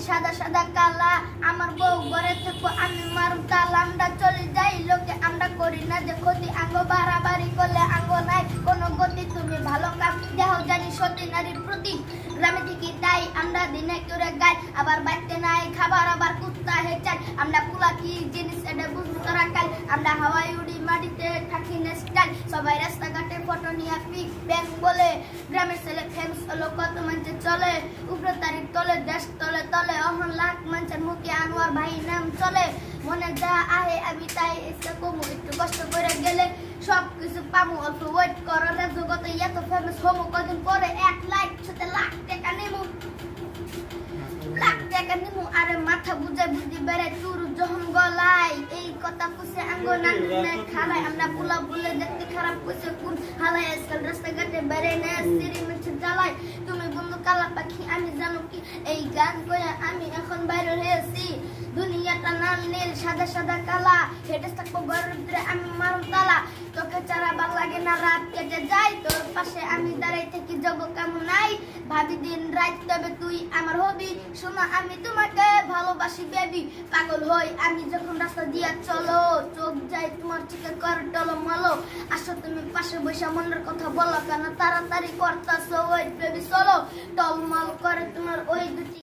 সাদা সাদা কালা আমার বউ ঘরে থাকবো আমি মারুম তালা আমরা চলে যাই লোকে আমরা করি না যে ক্ষতি আঙ্গ বাড়াবাড়ি করলে আঙ্গ নাই কোনো গতি তুমি ভালো কাজ দেহ জানি সতী নারীর প্রতি গ্রামে থেকে তাই আমরা দিনে করে গাই আবার বাইতে নাই খাবার আবার কুত্তা হে চাই আমরা পুলা কি জিনিস এটা বুঝবো তারা কাল আমরা হাওয়াই উড়ি মাটিতে থাকি না স্টাইল সবাই রাস্তাঘাটে ফটো নিয়ে পিক ব্যাংক বলে গ্রামের ছেলে ফেমস হলো কত মানুষ চলে উপরে তারিখ তলে দেশ তলে তলে অহন লাখ মানুষের মুখে আনোয়ার ভাই নাম চলে মনে যা আহে আমি তাই এসে কমু একটু কষ্ট করে গেলে সব কিছু পামু অল্প ওয়েট করো রে জগতে এত ফেমাস হমু কদিন পরে 1 লাখ সাথে লাখ টাকা নেমু আরে মাথা বুঝে বুঝি বেড়ে তুর যখন গলাই এই কথা পুষে আঙ্গনা খালাই আমরা পোলা বলে দেখতে খারাপ পুষে কোন হালাই আজকাল রাস্তাঘাটে বেড়ে না সিঁড়ি মিছে জ্বালাই তুমি বন্ধু কালা পাখি আমি জানো কি এই গান করে আমি এখন বাইরে হয়েছি দুনিয়াটা নাল নীল সাদা সাদা কালা হেঁটে থাকবো ঘরের ভিতরে আমি মারুম তালা তোকে ছাড়া ভালো লাগে না রাত কেটে যাই তোর পাশে আমি দাঁড়াই থেকে যাব কেমন নাই ভাবি দিন রাত তবে তুই আমার হবি শোনো আমি তোমাকে ভালোবাসি বেবি পাগল হই আমি যখন রাস্তা দিয়া চলো চোখ যাই তোমার চিকে কর টলো মলো আসো তুমি পাশে বসে মনের কথা বলো কেন তাড়াতাড়ি করতেছো ওই বেবি চলো টলমল করে তোমার ওই দুটি